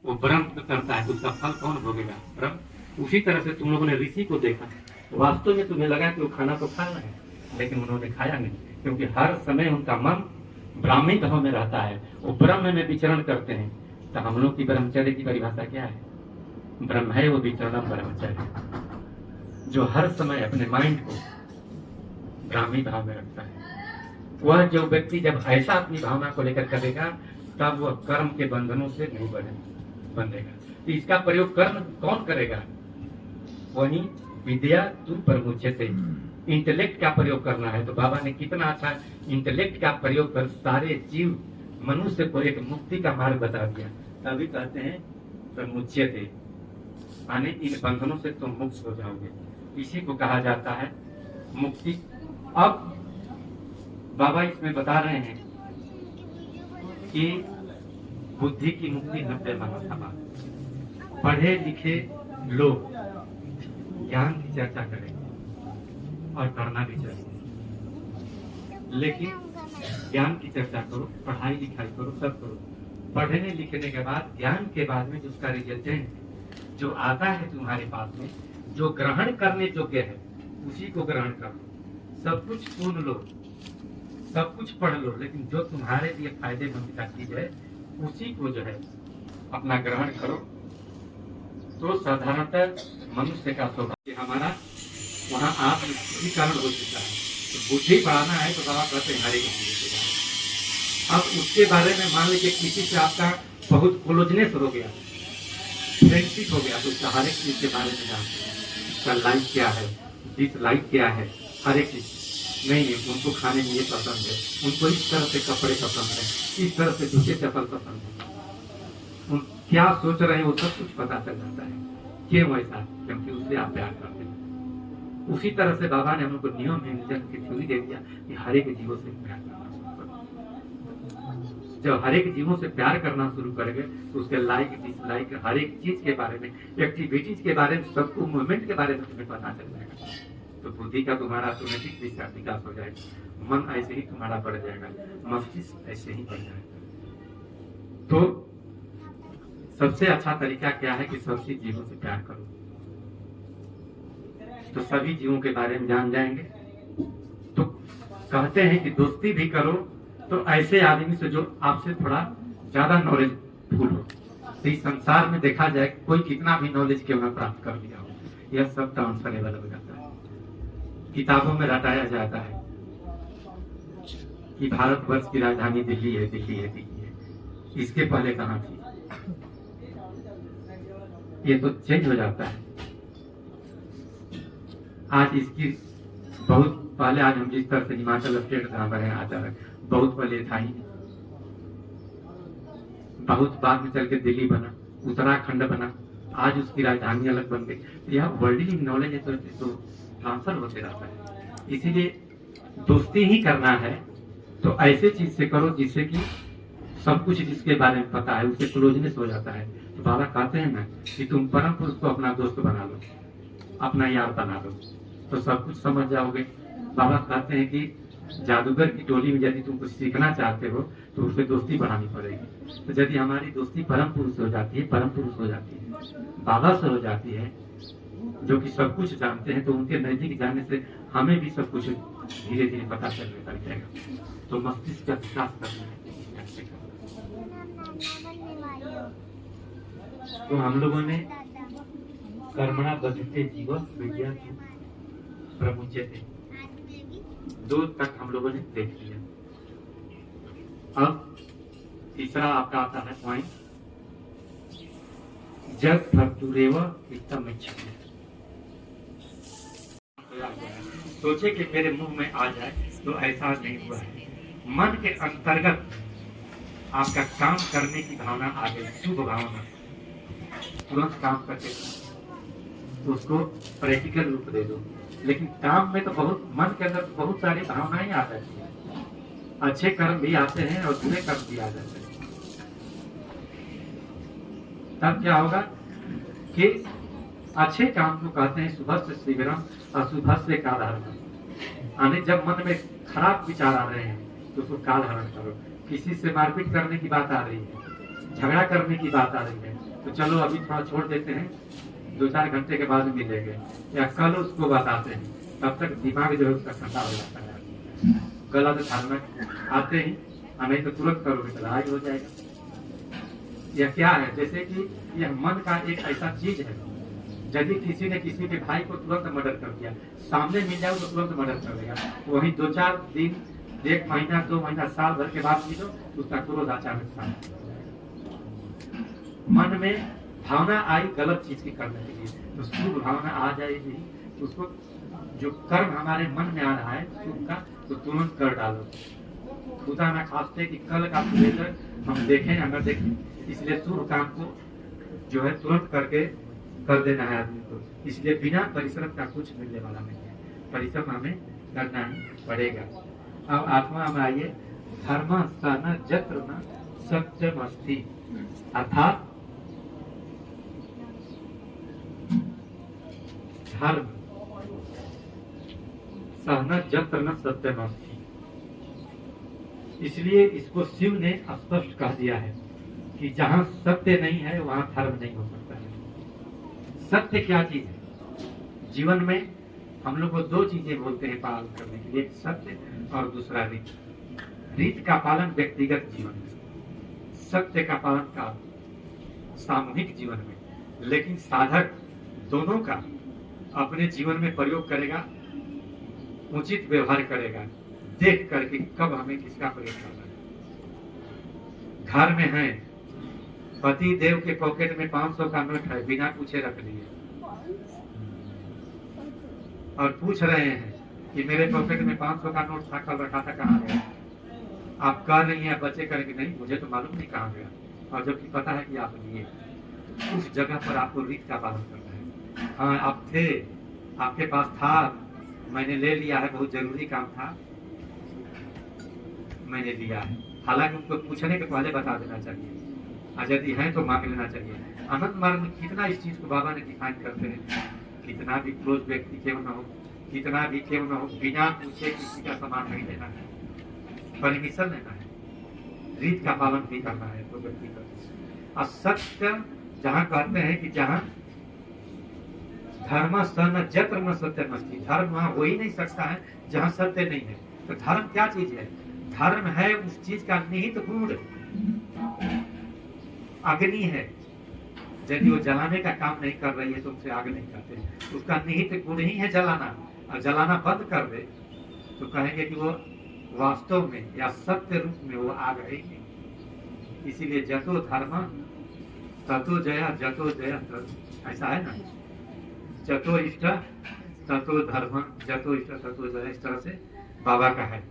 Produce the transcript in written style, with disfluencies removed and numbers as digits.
वो ब्रह्म करता है तो उसका फल कौन भोगेगा? ब्रह्म। उसी तरह से तुम लोगों ने ऋषि को देखा, वास्तव में तुम्हें लगा कि वो खाना तो खा रहे हैं, लेकिन उन्होंने खाया नहीं, क्योंकि हर समय उनका मन ब्राह्मी भाव में रहता है, वो ब्रह्म में विचरण करते हैं। तो हम लोग की ब्रह्मचर्य की परिभाषा क्या है? ब्रह्म है वो विचरणम ब्रह्मचर्य, जो हर समय अपने माइंड को ब्राह्मी भाव में रखता है। वह जो व्यक्ति जब ऐसा अपनी भावना को लेकर करेगा, तब वह कर्म के बंधनों से नहीं बंधेगा। तो इसका प्रयोग कर्म कौन करेगा? वही विद्या तू परमुच्यते, इंटेलेक्ट का प्रयोग करना है। तो बाबा ने कितना अच्छा इंटेलेक्ट का प्रयोग कर सारे जीव मनुष्य को एक मुक्ति का मार्ग बता दिया। तभी कहते हैं परमुच्यते, माने इन बंधनों से तुम मुक्त हो जाओगे। इसी को कहा जाता है मुक्ति। अब बाबा इसमें बता रहे हैं कि बुद्धि की मुक्ति 90 मानव, पढ़े लिखे लोग ज्ञान की चर्चा करेंगे और करना भी चाहिए, लेकिन ज्ञान की चर्चा करो, पढ़ाई लिखाई करो, सब करो। पढ़ने लिखने के बाद ज्ञान के बाद में जो उसका रिजल्टेंट जो आता है तुम्हारे पास में, जो ग्रहण करने योग्य है, उसी को ग्रहण कर लो। सब कुछ सुन लो, सब कुछ पढ़ लो, लेकिन जो तुम्हारे लिए फायदेमंद का चीज है उसी को जो है अपना ग्रहण करो। तो साधारणतः मनुष्य का सौभाग्य हमारा वहाँ आत्मीकरण हो चुका है। तो बुद्धि बढ़ाना है तो बाबा कहते हैं हरे के। अब उसके बारे में मान लीजिए किसी से आपका बहुत क्लोजनेस हो गया, फ्रेंडशिप हो गया, तो उसका हर एक चीज के बारे में जानते हैं। उसका लाइक क्या है, डिसलाइक क्या है, हर एक चीज। नहीं, उनको खाने में ये पसंद है, उनको इस तरह से कपड़े पसंद है, इस तरह से जूते चप्पल पसंद है, उन क्या सोच रहे हैं वो सब कुछ पता चल जाता है। क्यों ऐसा? क्योंकि उससे आप प्यार करते हैं। उसी तरह से बाबा ने हमको नियम की थ्योरी दे दिया कि हर एक जीवों से प्यार करना शुरू करो। जब हर एक जीवों से प्यार करना शुरू करेंगे तो उसके लाइक डिसलाइक हर एक चीज के बारे में, एक्टिविटीज के बारे में, सबको मूवमेंट के बारे में तुम्हें पता चल जाएगा। तो बुद्धि का तुम्हारा ऑटोमेटिक विकास हो जाएगा, मन ऐसे ही तुम्हारा बढ़ जाएगा, मस्तिष्क ऐसे ही बढ़ जाएगा। तो सबसे अच्छा तरीका क्या है कि सबसे जीवों से प्यार करो, तो सभी जीवों के बारे में जान जाएंगे। तो कहते हैं कि दोस्ती भी करो तो ऐसे आदमी से जो आपसे थोड़ा ज्यादा नॉलेज फुल हो। तो इस संसार में देखा जाए कोई कितना भी नॉलेज क्यों ना प्राप्त कर लिया हो, यह सब ट्रांसफरेबल हो जाता है। किताबों में रटाया जाता है कि भारतवर्ष की राजधानी दिल्ली है, दिल्ली है, दिल्ली है। इसके पहले कहाँ थी? ये तो चेंज हो जाता है। आज इसकी बहुत पहले, आज हम जिस तरह से हिमाचल स्टेट जहाँ पर आता है, बहुत पहले था ही, बहुत बाद में चल के दिल्ली बना, उत्तराखंड बना, आज उसकी राजधानी अलग बन गई। यह वर्ल्ड नॉलेज है तो ट्रांसफर होते रहता है। इसीलिए दोस्ती ही करना है तो ऐसे चीज से करो जिससे कि सब कुछ जिसके बारे में पता है उससे क्लोजनेस हो जाता है। तो बाबा कहते हैं ना कि तुम परम पुरुष को अपना दोस्त बना लो, अपना यार बना लो, तो सब कुछ समझ जाओगे। बाबा कहते हैं कि जादूगर की टोली में यदि तुम कुछ सीखना चाहते हो तो उससे दोस्ती बढ़ानी पड़ेगी। तो यदि हमारी दोस्ती परम पुरुष से हो जाती है, परम पुरुष हो जाती है, बाबा से हो जाती है, जो कि सब कुछ जानते हैं, तो उनके नजदीक जाने से हमें भी सब कुछ धीरे धीरे पता चलने लग जाएगा। तो मस्तिष्क का विकास करना है। तो हम लोगों ने कर्मणा बद्धते जीव विद्या प्रमुच्यते, दो तक हम लोगों ने देख लिया। अब तीसरा आपका आता है पॉइंट, जग भक्तुरेव इत्थम इच्छति। सोचे कि मेरे मुंह में आ जाए, तो ऐसा नहीं हुआ है। मन के अंतर्गत आपका काम करने की भावना आ गई, शुभ भावना, तुरंत काम करके तो उसको प्रैक्टिकल रूप दे दो। लेकिन काम में तो बहुत, मन के अंदर बहुत सारी भावनाएं आ जाती हैं, अच्छे कर्म भी आते हैं और बुरे कर्म भी आ जाते हैं। तब क्या होगा कि अच्छे काम को कहते हैं शुभ से शीघ्रम, अशुभ से काल हरण। यानी जब मन में खराब विचार आ रहे हैं तो उसको काल हरण करो। किसी से मारपीट करने की बात आ रही है, झगड़ा करने की बात आ रही है, तो चलो अभी थोड़ा छोड़ देते हैं, 2-4 घंटे के बाद मिलेंगे, या कल उसको बताते हैं, तब तक दिमाग जो है उसका ठंडा हो जाता है। गलत धारणा आते ही नहीं तो तुरंत करोगे तो लड़ाई हो जाएगा। यह क्या है, जैसे कि यह मन का एक ऐसा चीज है, यदि किसी ने किसी के भाई को तुरंत मर्डर कर दिया, सामने मिल जाओ तो तुरंत मर्डर कर देगा। वही 2-4 दिन, 1 महीना, 2 महीना, साल भर के बाद मिलो, उसका क्रोध अचानक शांत। मन में भावना आई गलत चीज की करने के लिए, तो शुभ भावना आ जाएगी, तो उसको जो कर्म हमारे मन में आ रहा है शुभ का, तो तुरंत कर डालो। खुदा ना खास्ते कि कल का लेकर हम देखें या न देखें, इसलिए शुभ काम को जो है तुरंत करके कर देना है आदमी को। इसलिए बिना परिश्रम का कुछ मिलने वाला नहीं है, परिश्रम हमें करना ही पड़ेगा। अब आत्मा में आइए, धर्म सहन जत्र न सत्यम अस्ति, अर्थात धर्म सहन जत्र न सत्यम अस्ति। इसलिए इसको शिव ने स्पष्ट कह दिया है कि जहां सत्य नहीं है वहां धर्म नहीं हो सकता है। सत्य क्या चीज है? जीवन में हम लोग को 2 चीजें बोलते हैं पालन करने के लिए, एक सत्य और दूसरा रीत। रीत का पालन व्यक्तिगत जीवन में, सत्य का पालन का सामूहिक जीवन में, लेकिन साधक दोनों का अपने जीवन में प्रयोग करेगा, उचित व्यवहार करेगा, देख करके कब हमें किसका प्रयोग करना है। घर में है, पति देव के पॉकेट में 500 का नोट है, बिना पूछे रख लिए, और पूछ रहे हैं कि मेरे पॉकेट में 500 का नोट था, कल रखा था, कहाँ गया? आप कह रही हैं, बच्चे करेंगे नहीं, मुझे तो मालूम नहीं कहाँ गया, और जबकि पता है कि आप लिए। उस जगह पर आपको रीत का पालन करना है। हाँ, आप थे, आपके पास था, मैंने ले लिया है, बहुत जरूरी काम था, मैंने लिया है। हालांकि उनको पूछने के पहले बता देना चाहिए, यदि है तो मांग लेना चाहिए। आनंद मार्ग में कितना इस चीज को बाबा ने डिफाइन करते हैं, कितना भी क्लोज व्यक्ति क्यों न हो, कितना भी क्यों न हो, बिना पूछे किसी का सामान नहीं लेना है, परमिशन लेना है, रीत का पालन भी करना है तो व्यक्ति का। असत्य जहाँ कहते हैं कि जहाँ धर्म सन जत्र न सत्यम अस्ति, धर्म वहां हो ही नहीं सकता है जहाँ सत्य नहीं है। तो धर्म क्या चीज है? धर्म है उस चीज का निहित गुण, अग्नि है, यदि वो जलाने का काम नहीं कर रही है तो उसे आग नहीं कहते, उसका निहित गुण ही है जलाना, और जलाना बंद कर दे तो कहेंगे कि वो वास्तव में या सत्य रूप में वो आग है ही नहीं। इसीलिए जतो धर्म ततो जया, जतो जया ऐसा है ना, जतो इष्ट ततो धर्म, जतो इष्ट ततो जया, इस तरह से बाबा का है।